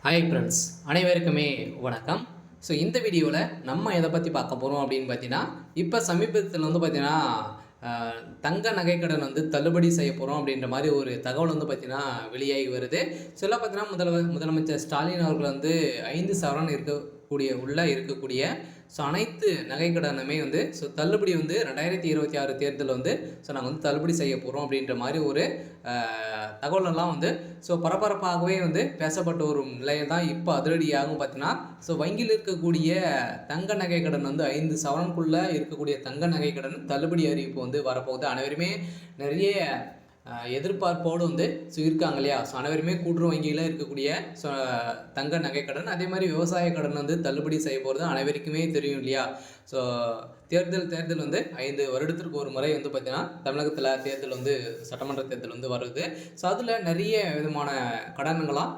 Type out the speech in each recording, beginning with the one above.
Hi friends, அனைவருக்குமே வணக்கம். இந்த வீடியோவில் நம்ம எதை பற்றி பார்க்க போகிறோம் அப்படின்னு பார்த்தீங்கன்னா, இப்போ சமீபத்தில் பார்த்தீங்கன்னா தங்க நகைக்கடன் தள்ளுபடி செய்ய போகிறோம் அப்படின்ற மாதிரி ஒரு தகவல் பார்த்தீங்கன்னா வெளியாகி வருது. இதெல்லாம் பார்த்தீங்கன்னா முதலமைச்சர் ஸ்டாலின் அவர்கள் 5 சவரன் இருக்கக்கூடிய அனைத்து நகைக்கடனுமே தள்ளுபடி 2026 தேர்தல் நாங்கள் தள்ளுபடி செய்ய போகிறோம் அப்படின்ற மாதிரி ஒரு தகவலெல்லாம் பரபரப்பாகவே பேசப்பட்ட ஒரு நிலையில் தான் இப்போ அதிரடியாகவும் பார்த்தீங்கன்னா வங்கியில் இருக்கக்கூடிய தங்க நகைக்கடன் 5 சவரனுக்குள்ளே இருக்கக்கூடிய தங்க நகைக்கடன் தள்ளுபடி அறிவிப்பு வரப்போகுது. அனைவருமே நிறைய எதிர்பார்ப்போடு இருக்காங்க இல்லையா? அனைவருமே கூட்டுறவு வங்கியில் இருக்கக்கூடிய தங்க நகைக்கடன், அதே மாதிரி விவசாய கடன் தள்ளுபடி செய்ய போகிறது அனைவருக்குமே தெரியும் இல்லையா? தேர்தல் 5 வருடத்திற்கு ஒரு முறை பார்த்தீங்கன்னா தமிழகத்தில் தேர்தல் சட்டமன்ற தேர்தல் வருது. அதில் நிறைய விதமான கடன்களாம்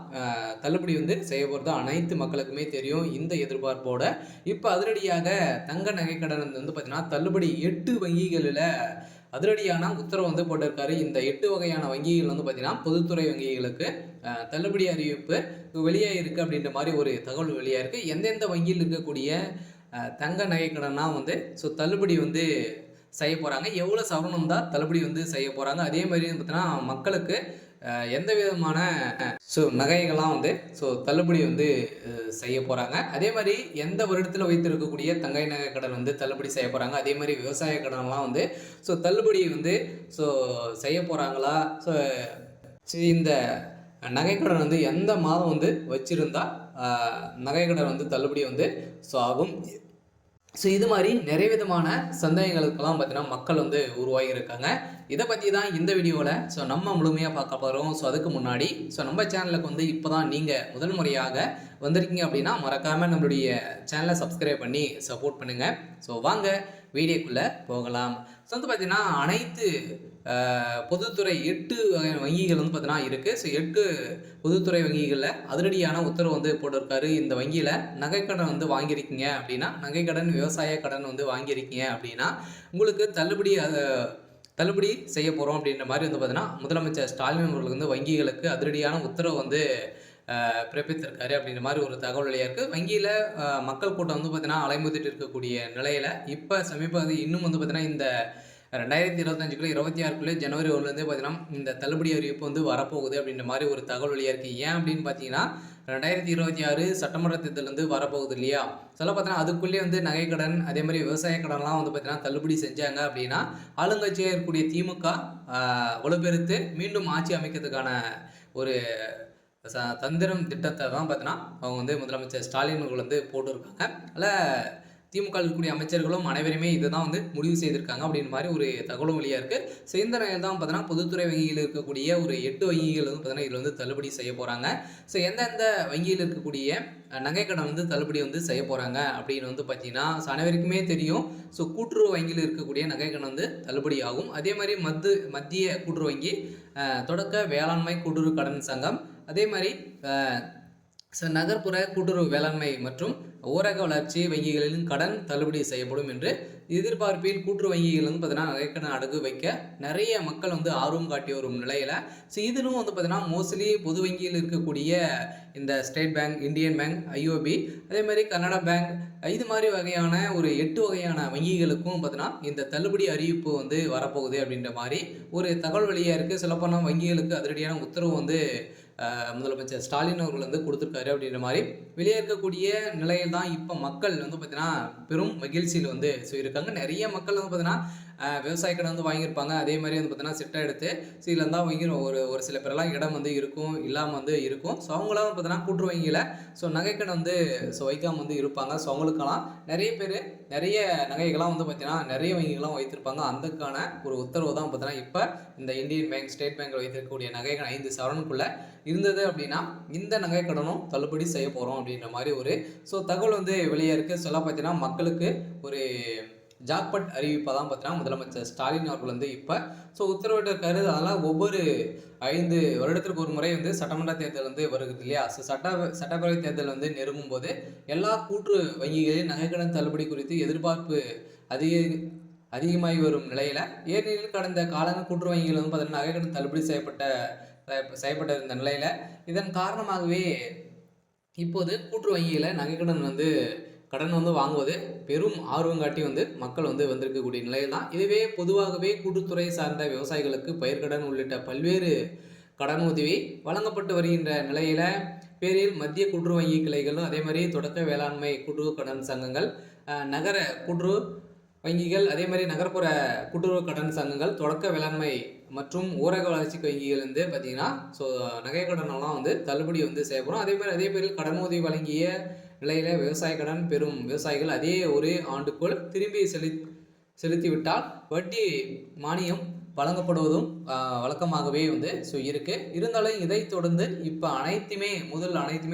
தள்ளுபடி செய்ய போகிறது அனைத்து மக்களுக்குமே தெரியும். இந்த எதிர்பார்ப்போட இப்போ அதிரடியாக தங்க நகைக்கடன் பார்த்தீங்கன்னா தள்ளுபடி 8 வங்கிகளில் அதிரடியான உத்தரவு போட்டிருக்காரு. இந்த 8 வகையான வங்கிகள் பார்த்தீங்கன்னா பொதுத்துறை வங்கிகளுக்கு தள்ளுபடி அறிவிப்பு வெளியாக இருக்குது அப்படின்ற மாதிரி ஒரு தகவல் வெளியாக இருக்குது. எந்தெந்த வங்கியில் இருக்கக்கூடிய தங்க நகைக்கடனா தள்ளுபடி செய்ய போகிறாங்க, எவ்வளோ சவரனம் தான் தள்ளுபடி செய்ய போகிறாங்க, அதே மாதிரி பார்த்தீங்கன்னா மக்களுக்கு எந்த விதமான நகைகள்லாம் தள்ளுபடி செய்ய போகிறாங்க, அதே மாதிரி எந்த வருடத்தில் வைத்திருக்கக்கூடிய தங்க நகை கடன் தள்ளுபடி செய்ய போகிறாங்க, அதே மாதிரி விவசாய கடன்லாம் தள்ளுபடி செய்ய போகிறாங்களா, இந்த நகைக்கடன் எந்த மாதம் வச்சுருந்தா நகைக்கடன் தள்ளுபடி ஆகும். இது மாதிரி நிறைய விதமான சந்தேகங்களுக்கெல்லாம் பார்த்தீங்கன்னா மக்கள் உருவாகி இருக்காங்க. இதை பற்றி தான் இந்த வீடியோவில் நம்ம முழுமையாக பார்க்க போகிறோம். அதுக்கு முன்னாடி நம்ம சேனலுக்கு இப்போ தான் நீங்கள் முதல் முறையாக வந்திருக்கீங்க அப்படின்னா மறக்காமல் நம்மளுடைய சேனலை சப்ஸ்கிரைப் பண்ணி சப்போர்ட் பண்ணுங்கள். வாங்க வீடியோக்குள்ளே போகலாம். பார்த்தீங்கன்னா அனைத்து பொதுத்துறை 8 வங்கிகள் பார்த்தீங்கன்னா இருக்குது. 8 பொதுத்துறை வங்கிகளில் அதிரடியான உத்தரவு போட்டிருக்காரு. இந்த வங்கியில் நகைக்கடன் வாங்கியிருக்கீங்க அப்படின்னா, நகைக்கடன் விவசாய கடன் வாங்கியிருக்கீங்க அப்படின்னா உங்களுக்கு தள்ளுபடி செய்ய போகிறோம் அப்படின்ற மாதிரி பார்த்தீங்கன்னா முதலமைச்சர் ஸ்டாலின் அவர்கள் வங்கிகளுக்கு அதிரடியான உத்தரவு பிறப்பித்திருக்காரு அப்படின்ற மாதிரி ஒரு தகவல் வெளியாக இருக்குது. வங்கியில் மக்கள் கூட்டம் பார்த்தீங்கன்னா அலைமோதிட்டு இருக்கக்கூடிய நிலையில் இப்போ சமீபத்தில் இன்னும் பார்த்தீங்கன்னா இந்த 2025 26 ஜனவரி 1 பார்த்தீங்கன்னா இந்த தள்ளுபடி அறிவிப்பு வரப்போகுது அப்படின்ற மாதிரி ஒரு தகவல் வெளியாக இருக்குது. ஏன் அப்படின்னு பார்த்தீங்கன்னா 2026 சட்டமன்ற தேர்தல் வரப்போகுது இல்லையா? பார்த்தீங்கன்னா அதுக்குள்ளேயே நகைக்கடன், அதே மாதிரி விவசாய கடன்லாம் பார்த்தீங்கன்னா தள்ளுபடி செஞ்சாங்க அப்படின்னா ஆளுங்கட்சியாக இருக்கக்கூடிய திமுக வலுப்பெருத்து மீண்டும் ஆட்சி அமைக்கிறதுக்கான ஒரு தந்திரம் திட்டத்தை தான் பார்த்தீங்கன்னா அவங்க முதலமைச்சர் ஸ்டாலின் அவர்கள் போட்டிருக்காங்க. அதில் திமுக இருக்கக்கூடிய அமைச்சர்களும் அனைவருமே இதை தான் முடிவு செய்திருக்காங்க அப்படின்ற மாதிரி ஒரு தகவலும் வெளியாக இருக்குது. இந்த நிலையில் தான் பார்த்தீங்கன்னா பொதுத்துறை வங்கியில் இருக்கக்கூடிய ஒரு 8 வங்கிகள் பார்த்தீங்கன்னா இதில் தள்ளுபடி செய்ய போகிறாங்க. எந்தெந்த வங்கியில் இருக்கக்கூடிய நகைக்கடன் தள்ளுபடி செய்ய போகிறாங்க அப்படின்னு பார்த்தீங்கன்னா அனைவருக்குமே தெரியும். கூட்டுறவு வங்கியில் இருக்கக்கூடிய நகைக்கடன் தள்ளுபடி ஆகும். அதே மாதிரி மத்திய கூட்டுறவு வங்கி, தொடக்க வேளாண்மை கூட்டுறவு கடன் சங்கம், அதே மாதிரி நகர்ப்புற கூட்டுறவு வேளாண்மை மற்றும் ஊரக வளர்ச்சி வங்கிகளின் கடன் தள்ளுபடி செய்யப்படும் என்று எதிர்பார்ப்பில் கூட்டுறவு வங்கிகள் பார்த்தீங்கன்னா நகைக்கடன் அடகு வைக்க நிறைய மக்கள் ஆர்வம் காட்டி வரும் நிலையில் இதிலும் பார்த்தீங்கன்னா மோஸ்ட்லி பொது வங்கியில் இருக்கக்கூடிய இந்த state bank, Indian bank, IOB, அதே மாதிரி கனடா பேங்க், இது மாதிரி வகையான ஒரு 8 வகையான வங்கிகளுக்கும் பார்த்தீங்கன்னா இந்த தள்ளுபடி அறிவிப்பு வரப்போகுது அப்படின்ற மாதிரி ஒரு தகவல் வெளியாக இருக்குது. சொல்லப்போனால் வங்கிகளுக்கு அதிரடியான உத்தரவு முதலமைச்சர் ஸ்டாலின் அவர்கள் கொடுத்துருக்காரு அப்படின்ற மாதிரி வெளியே இருக்கக்கூடிய நிலையில் தான் இப்போ மக்கள் பார்த்தீங்கன்னா பெரும் மகிழ்ச்சியில் இருக்காங்க. நிறைய மக்கள் பார்த்தீங்கன்னா விவசாய கடன் வாங்கியிருப்பாங்க. அதே மாதிரி பார்த்தீங்கன்னா சிட்டை எடுத்து இதில் தான் வாங்கி ஒரு சில பேரெல்லாம் இடம் இருக்கும், இல்லாமல் இருக்கும். அவங்களாம் பார்த்தீங்கன்னா கூட்டுறவு வங்கியில் நகைக்கடன் வைக்காமல் இருப்பாங்க. அவங்களுக்கெல்லாம் நிறைய பேர் நிறைய நகைகள்லாம் பார்த்தீங்கன்னா நிறைய வங்கிகள்லாம் வைத்திருப்பாங்க. அதுக்கான ஒரு உத்தரவு தான் பார்த்தீங்கன்னா இப்போ இந்த இந்தியன் பேங்க், ஸ்டேட் பேங்க் வைத்திருக்கக்கூடிய நகைகள் 5 சவரனுக்குள்ளே இருந்தது அப்படின்னா இந்த நகைக்கடனும் தள்ளுபடி செய்ய போகிறோம் அப்படின்ற மாதிரி ஒரு தகவல் வெளியே இருக்குது. பார்த்தீங்கன்னா மக்களுக்கு ஒரு ஜாக்பாட் அறிவிப்பாக தான் பார்த்தீங்கன்னா முதலமைச்சர் ஸ்டாலின் அவர்கள் இப்போ உத்தரவிட்டிருக்காரு. அதனால் ஒவ்வொரு 5 வருடத்திற்கு ஒரு முறை சட்டமன்ற தேர்தல் வருகிறது இல்லையா? சட்டப்பேரவை தேர்தல் நெருங்கும் போது எல்லா கூட்டு வங்கிகளின் நகைக்கடன் தள்ளுபடி குறித்து எதிர்பார்ப்பு அதிகமாகி வரும் நிலையில் ஏனெனில் கடந்த காலங்கள் கூட்டுறவு வங்கிகள் பார்த்தீங்கன்னா நகைக்கடன் தள்ளுபடி செய்யப்பட்டிருந்த நிலையில் இதன் காரணமாகவே இப்போது கூட்டுறவு வங்கியில நகைக்கடன் வந்து கடன் வந்து வாங்குவது பெரும் ஆர்வம் காட்டி வந்து மக்கள் வந்து வந்திருக்கக்கூடிய நிலையில் தான். இதுவே பொதுவாகவே கூட்டுத்துறை சார்ந்த விவசாயிகளுக்கு பயிர்க்கடன் உள்ளிட்ட பல்வேறு கடன் உதவி வழங்கப்பட்டு வருகின்ற நிலையில பேரில் மத்திய கூட்டுறவு வங்கி கிளைகளும் அதே மாதிரி தொடக்க வேளாண்மை கூட்டுறவு கடன் சங்கங்கள், நகர கூட்டுறவு வங்கிகள், அதே மாதிரி நகர்ப்புற கூட்டுறவு கடன் சங்கங்கள், தொடக்க வேளாண்மை மற்றும் ஊரக வளர்ச்சி வங்கிகள் வந்து பார்த்தீங்கன்னா, ஸோ நகை கடனெல்லாம் வந்து தள்ளுபடி வந்து செய்யப்படும். அதே மாதிரி அதே பேரில் கடன் உதவி வழங்கிய நிலையில விவசாய கடன் பெறும் விவசாயிகள் அதே ஒரே ஆண்டுக்குள் திரும்பி செலுத்திவிட்டால் வட்டி மானியம் வழங்கப்படுவதும் வழக்கமாகவே வந்து இருக்குது. இருந்தாலும் இதை தொடர்ந்து இப்போ அனைத்துமே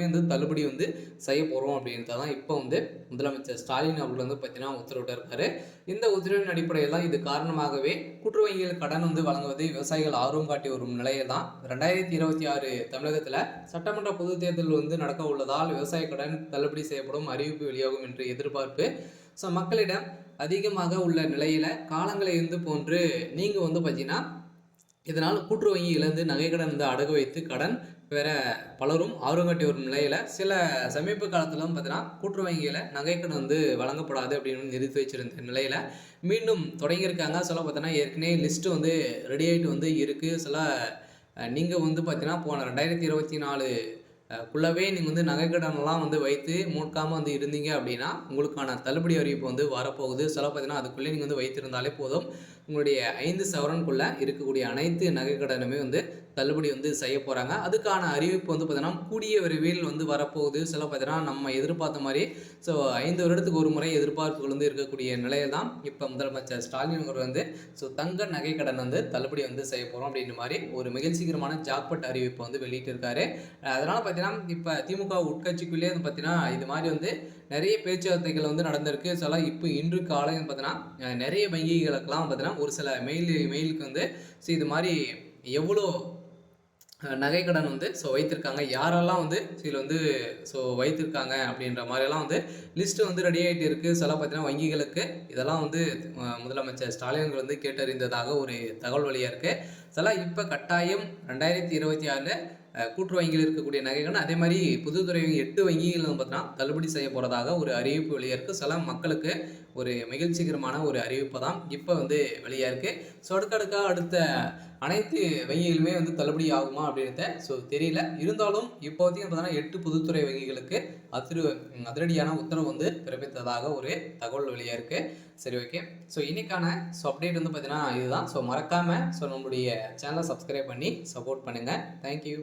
வந்து தள்ளுபடி வந்து செய்ய போகிறோம் அப்படின்றத தான் இப்போ வந்து முதலமைச்சர் ஸ்டாலின் அவர்கள் வந்து பார்த்தீங்கன்னா உத்தரவிட்டிருக்காரு. இந்த உத்தரவின் அடிப்படையில் தான் இது காரணமாகவே கூட்டுறவு வங்கிகள் கடன் வந்து வழங்குவதை விவசாயிகள் ஆர்வம் காட்டி வரும் நிலையில் தான் 2026 தமிழகத்தில் சட்டமன்ற பொதுத் தேர்தல் வந்து நடக்க உள்ளதால் விவசாய கடன் தள்ளுபடி செய்யப்படும் அறிவிப்பு வெளியாகும் என்று எதிர்பார்ப்பு ஸோ மக்களிடம் அதிகமாக உள்ள நிலையில் காலங்களை இருந்து போன்று நீங்கள் வந்து பார்த்தீங்கன்னா இதனால் கூட்டுறவு வங்கியிலேருந்து நகைக்கடன் வந்து அடகு வைத்து கடன் பெற பலரும் ஆர்வம் காட்டி வரும் நிலையில் சில சமீப காலத்தில் பார்த்தீங்கன்னா கூட்டுறவு வங்கியில் நகைக்கடன் வந்து வழங்கப்படாது அப்படின்னு நிறுத்தி வச்சிருந்த நிலையில் மீண்டும் தொடங்கியிருக்காங்க. சில பார்த்தீங்கன்னா ஏற்கனவே லிஸ்ட்டு வந்து ரெடி ஆகிட்டு வந்து இருக்குது. சில நீங்கள் வந்து பார்த்தீங்கன்னா போன 2024 குள்ளவே நீங்கள் வந்து நகைக்கடனெல்லாம் வந்து வைத்து மூட்காமல் வந்து இருந்தீங்க அப்படின்னா உங்களுக்கான தள்ளுபடி அறிவிப்பு வந்து வரப்போகுது. சில பார்த்தீங்கன்னா அதுக்குள்ளே நீங்கள் வந்து வைத்திருந்தாலே போதும், உங்களுடைய 5 சவரனுக்குள்ளே இருக்கக்கூடிய அனைத்து நகைக்கடனுமே வந்து தள்ளுபடி வந்து செய்ய போகிறாங்க. அதுக்கான அறிவிப்பு வந்து பார்த்தீங்கன்னா கூடிய விரைவில் வந்து வரப்போகுது. சில பார்த்தீங்கன்னா நம்ம எதிர்பார்த்த மாதிரி ஸோ 5 வருடத்துக்கு ஒரு முறை எதிர்பார்ப்புகள் வந்து இருக்கக்கூடிய நிலையில் தான் இப்போ முதலமைச்சர் ஸ்டாலின் அவர் வந்து ஸோ தங்க நகைக்கடன் வந்து தள்ளுபடி வந்து செய்ய போகிறோம் அப்படின்ற மாதிரி ஒரு மகிழ்ச்சிகரமான ஜாக்பட் அறிவிப்பை வந்து வெளியிட்டிருக்காரு. அதனால் பார்த்தீங்கன்னா இப்போ திமுக உட்கட்சிக்குள்ளேயே வந்து பார்த்தீங்கன்னா இது மாதிரி வந்து நிறைய பேச்சுவார்த்தைகள் வந்து நடந்திருக்கு. சில இப்போ இன்று காலை பார்த்தீங்கன்னா நிறைய வங்கிகளுக்கெல்லாம் பார்த்தீங்கன்னா ஒரு சில மெயிலுக்கு வந்து ஸோ இது மாதிரி எவ்வளோ நகைக்கடன் வந்து ஸோ வைத்திருக்காங்க, யாரெல்லாம் வந்து இதில் வந்து ஸோ வைத்திருக்காங்க அப்படின்ற மாதிரியெல்லாம் வந்து லிஸ்ட்டு வந்து ரெடி ஆகிட்டு இருக்குது. சில பார்த்தீங்கன்னா வங்கிகளுக்கு இதெல்லாம் வந்து முதலமைச்சர் ஸ்டாலின் வந்து கேட்டறிந்ததாக ஒரு தகவல் வழியாக இருக்குது. சில இப்போ கட்டாயம் 2026 கூட்டுறவு வங்கியில் இருக்கக்கூடிய நகைகள் அதே மாதிரி பொதுத்துறை 8 வங்கிகள் பார்த்தீங்கன்னா தள்ளுபடி செய்ய போகிறதாக ஒரு அறிவிப்பு வெளியாக இருக்குது. சில மக்களுக்கு ஒரு மகிழ்ச்சிகரமான ஒரு அறிவிப்பு தான் இப்போ வந்து வெளியாக இருக்குது. ஸோ அடுத்த அனைத்து வங்கிகளுமே வந்து தள்ளுபடி ஆகுமா அப்படின்றத ஸோ தெரியல. இருந்தாலும் இப்போதைக்கு பார்த்தீங்கன்னா 8 பொதுத்துறை வங்கிகளுக்கு அதிரடியான உத்தரவு வந்து பிறப்பித்ததாக ஒரு தகவல் வெளியாக இருக்குது. சரி, ஓகே. ஸோ இன்னைக்கான ஸோ அப்டேட் வந்து பார்த்தீங்கன்னா இதுதான். ஸோ மறக்காமல் ஸோ நம்மளுடைய சேனலை சப்ஸ்கிரைப் பண்ணி சப்போர்ட் பண்ணுங்கள். தேங்க்யூ.